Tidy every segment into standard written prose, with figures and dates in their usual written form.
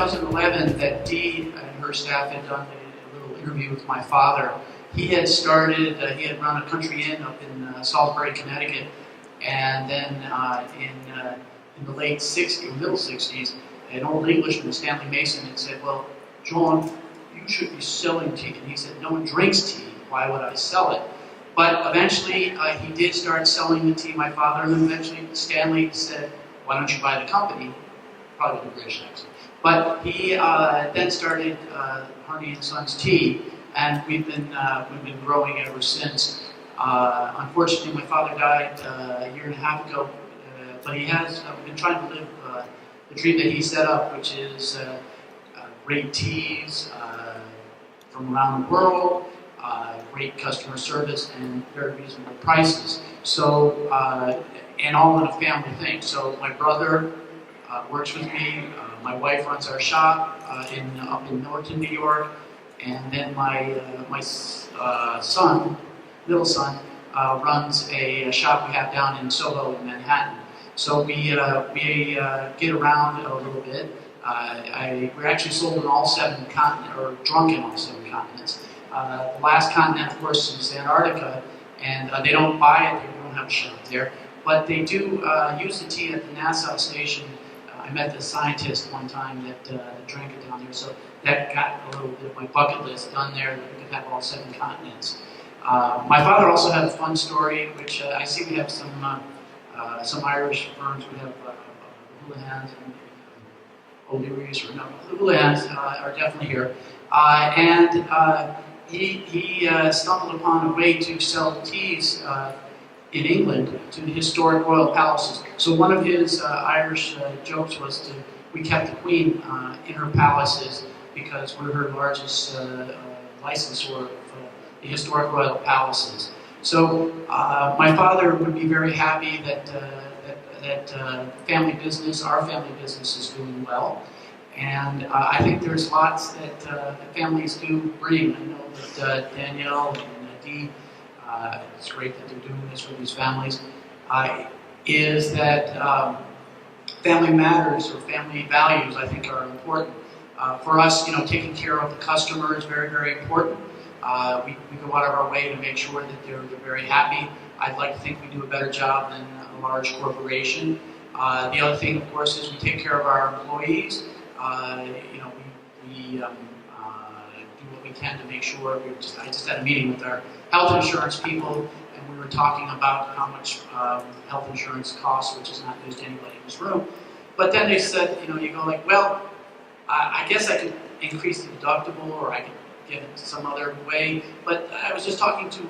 2011 that Dee and her staff had done a little interview with my father. He had started, he had run a country inn up in Salisbury, Connecticut, and then in the late 60s, middle 60s, an old Englishman, Stanley Mason, had said, well, John, you should be selling tea. And he said, no one drinks tea, why would I sell it? But eventually, he did start selling the tea, my father, and then eventually Stanley said, why don't you buy the company? Probably with a British accent. But he then started Harney and Sons Tea, and we've been growing ever since. Unfortunately, my father died a year and a half ago, but he has been trying to live the dream that he set up, which is great teas from around the world, great customer service, and very reasonable prices. So, and all in a family thing. So my brother works with me. My wife runs our shop up in Millerton, New York, and then my son, middle son, runs a shop we have down in Soho in Manhattan. So we get around a little bit. We're actually sold in all 7 continents, or drunk in all 7 continents. The last continent, of course, is Antarctica, and they don't buy it. They don't have a shop there, but they do use the tea at the NASA station. I met the scientist one time that drank it down there, so that got a little bit of my bucket list done there, that we could have all 7 continents. My father also had a fun story, which I see we have some Irish firms. We have Houlihan's and O'Leary's, or no, the Houlihan's are definitely here. He stumbled upon a way to sell teas in England to the historic royal palaces. So one of his Irish jokes was we kept the Queen in her palaces because we're her largest licensor of the historic royal palaces. So my father would be very happy that family business, our family business, is doing well. And I think there's lots that families do bring. I know that Danielle and Dee, it's great that they're doing this for these families, is that family matters, or family values, I think, are important. For us, taking care of the customer is very, very important. We go out of our way to make sure that they're very happy. I'd like to think we do a better job than a large corporation. The other thing, of course, is we take care of our employees. We do what we can to make sure. I just had a meeting with our health insurance people, and we were talking about how much health insurance costs, which is not news to anybody in this room. But then they said, you go like, well, I guess I could increase the deductible, or I could give it some other way. But I was just talking to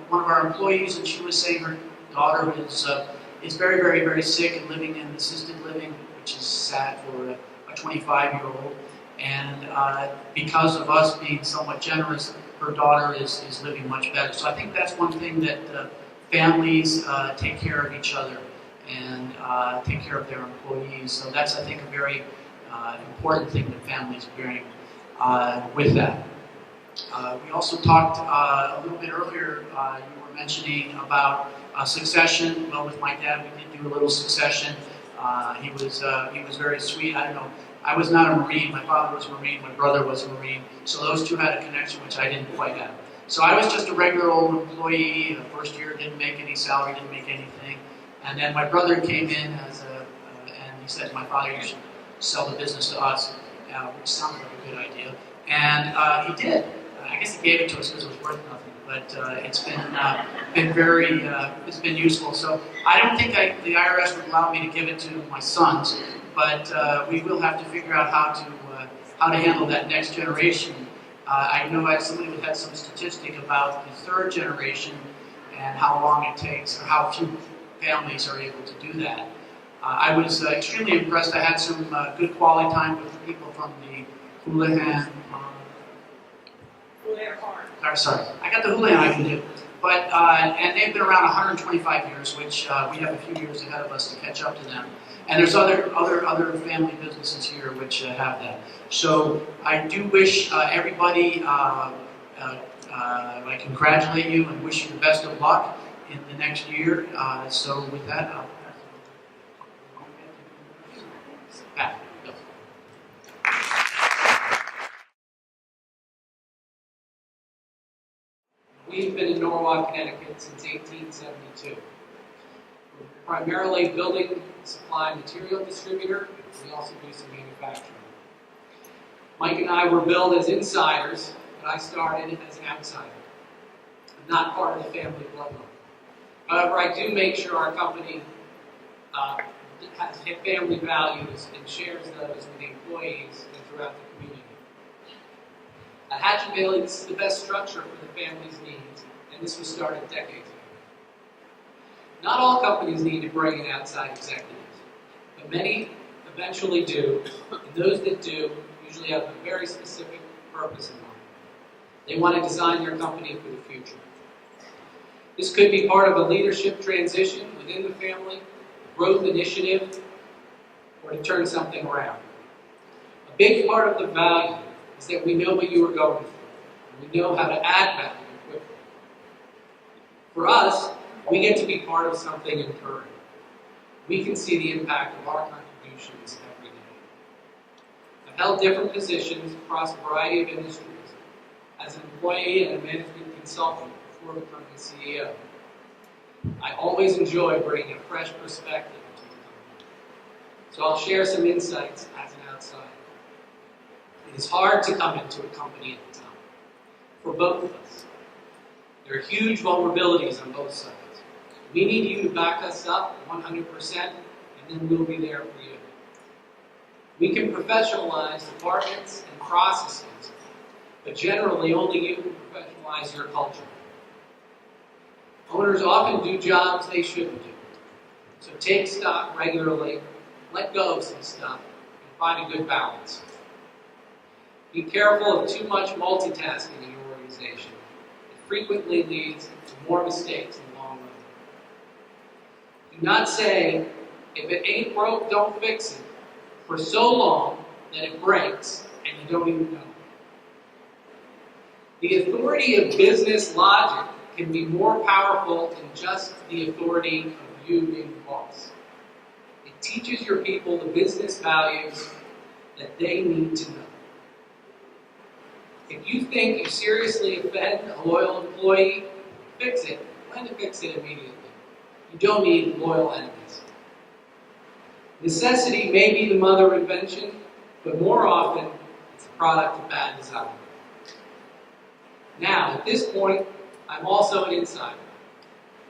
one of our employees, and she was saying her daughter is very, very, very sick and living in assisted living, which is sad for a 25-year-old. And because of us being somewhat generous, her daughter is living much better. So I think that's one thing that families take care of each other and take care of their employees. So that's, I think, a very important thing that families bring with that. We also talked a little bit earlier, you were mentioning about succession. Well, with my dad, we did do a little succession. He was very sweet. I don't know. I was not a Marine. My father was a Marine. My brother was a Marine. So those two had a connection, which I didn't quite have. So I was just a regular old employee. The first year didn't make any salary, didn't make anything. And then my brother came in and he said to my father, "You should sell the business to us," which sounded like a good idea. And he did. I guess he gave it to us because it was worth nothing. But it's been useful. So I don't think the IRS would allow me to give it to my sons, but we will have to figure out how to handle that next generation. I know somebody had some statistic about the 3rd generation and how long it takes, or how few families are able to do that. I was extremely impressed. I had some good quality time with the people from the Houlihan. Sorry, I got the Houlihan I can do. But, and they've been around 125 years, which we have a few years ahead of us to catch up to them. And there's other family businesses here which have that. So I do wish everybody, I congratulate you and wish you the best of luck in the next year. So with that, I'll pass it on. We've been in Norwalk, Connecticut since 1872. We're primarily building supply material distributor. We also do some manufacturing. Mike and I were billed as insiders, but I started as an outsider. I'm not part of the family bloodline. However, I do make sure our company has family values and shares those with the employees and throughout the community. At Hatch & Bailey, this is the best structure for the family's needs, and this was started decades ago. Not all companies need to bring in outside executives, but many eventually do, and those that do usually have a very specific purpose in mind. They want to design their company for the future. This could be part of a leadership transition within the family, a growth initiative, or to turn something around. A big part of the value is that we know what you are going for, and we know how to add value quickly. For us, we get to be part of something enduring. We can see the impact of our contributions every day. I've held different positions across a variety of industries as an employee and a management consultant before becoming CEO. I always enjoy bringing a fresh perspective to the company. So I'll share some insights as an outsider. It is hard to come into a company at the time, for both of us. There are huge vulnerabilities on both sides. We need you to back us up 100%, and then we'll be there for you. We can professionalize departments and processes, but generally only you can professionalize your culture. Owners often do jobs they shouldn't do. So take stock regularly, let go of some stuff, and find a good balance. Be careful of too much multitasking in your organization. It frequently leads to more mistakes in the long run. Do not say, if it ain't broke, don't fix it, for so long that it breaks and you don't even know. The authority of business logic can be more powerful than just the authority of you being the boss. It teaches your people the business values that they need to know. If you think you seriously offend a loyal employee, fix it. Plan to fix it immediately. You don't need loyal enemies. Necessity may be the mother of invention, but more often it's the product of bad design. Now, at this point, I'm also an insider.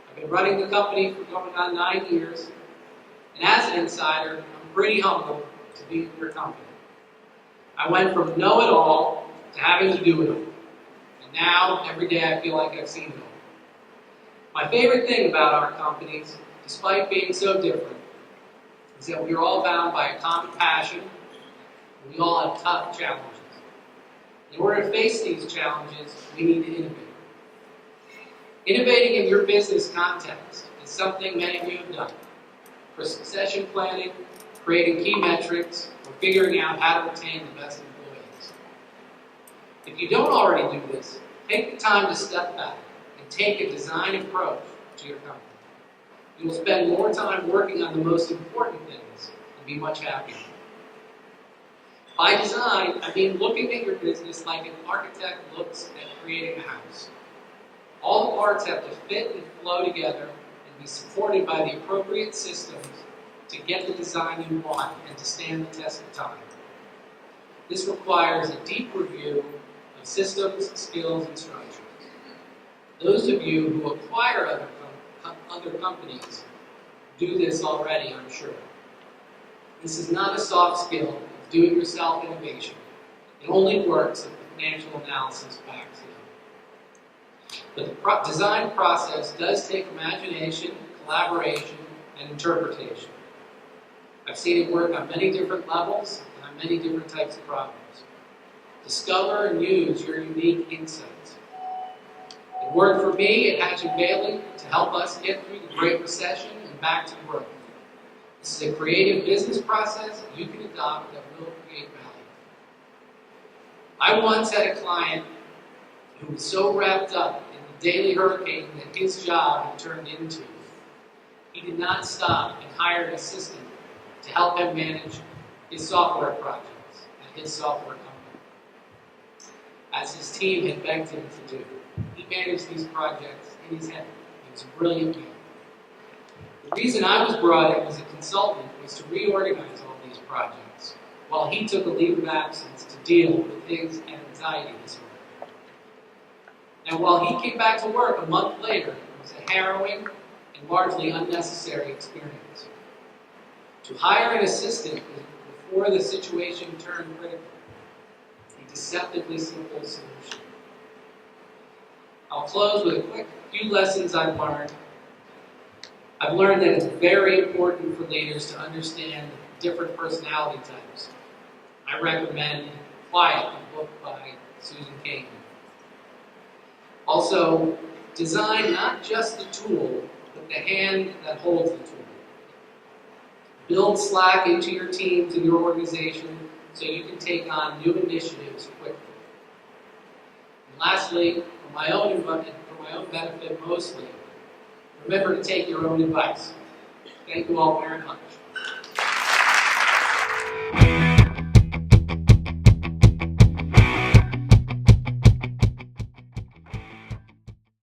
I've been running the company for going on 9 years, and as an insider, I'm pretty humbled to be in your company. I went from know-it-all to having to do it all. And now, every day, I feel like I've seen it all. My favorite thing about our companies, despite being so different, is that we are all bound by a common passion, and we all have tough challenges. In order to face these challenges, we need to innovate. Innovating in your business context is something many of you have done. For succession planning, creating key metrics, or figuring out how to retain the best employees. If you don't already do this, take the time to step back and take a design approach to your company. You will spend more time working on the most important things and be much happier. By design, I mean looking at your business like an architect looks at creating a house. All the parts have to fit and flow together and be supported by the appropriate systems to get the design you want and to stand the test of time. This requires a deep review of systems, skills, and structures. Those of you who acquire other companies do this already, I'm sure. This is not a soft skill. Do-it-yourself innovation. It only works if the financial analysis backs it up. But the design process does take imagination, collaboration, and interpretation. I've seen it work on many different levels and on many different types of problems. Discover and use your unique insights. It worked for me at Hatch & Bailey to help us get through the Great Recession and back to growth. This is a creative business process you can adopt that will create value. I once had a client who was so wrapped up in the daily hurricane that his job had turned into, he did not stop and hired an assistant to help him manage his software projects at his software company. as his team had begged him to do. He managed these projects in his head. He was a brilliant man. The reason I was brought in as a consultant was to reorganize all these projects, while he took a leave of absence to deal with his anxiety disorder. Now, while he came back to work a month later, it was a harrowing and largely unnecessary experience. To hire an assistant before the situation turned critical, a deceptively simple solution. I'll close with a quick few lessons I've learned. I've learned that it's very important for leaders to understand different personality types. I recommend Quiet, a book by Susan Cain. Also, design not just the tool, but the hand that holds the tool. Build Slack into your teams and your organization so you can take on new initiatives quickly. And lastly, for my own benefit mostly, remember to take your own advice. Thank you all very much.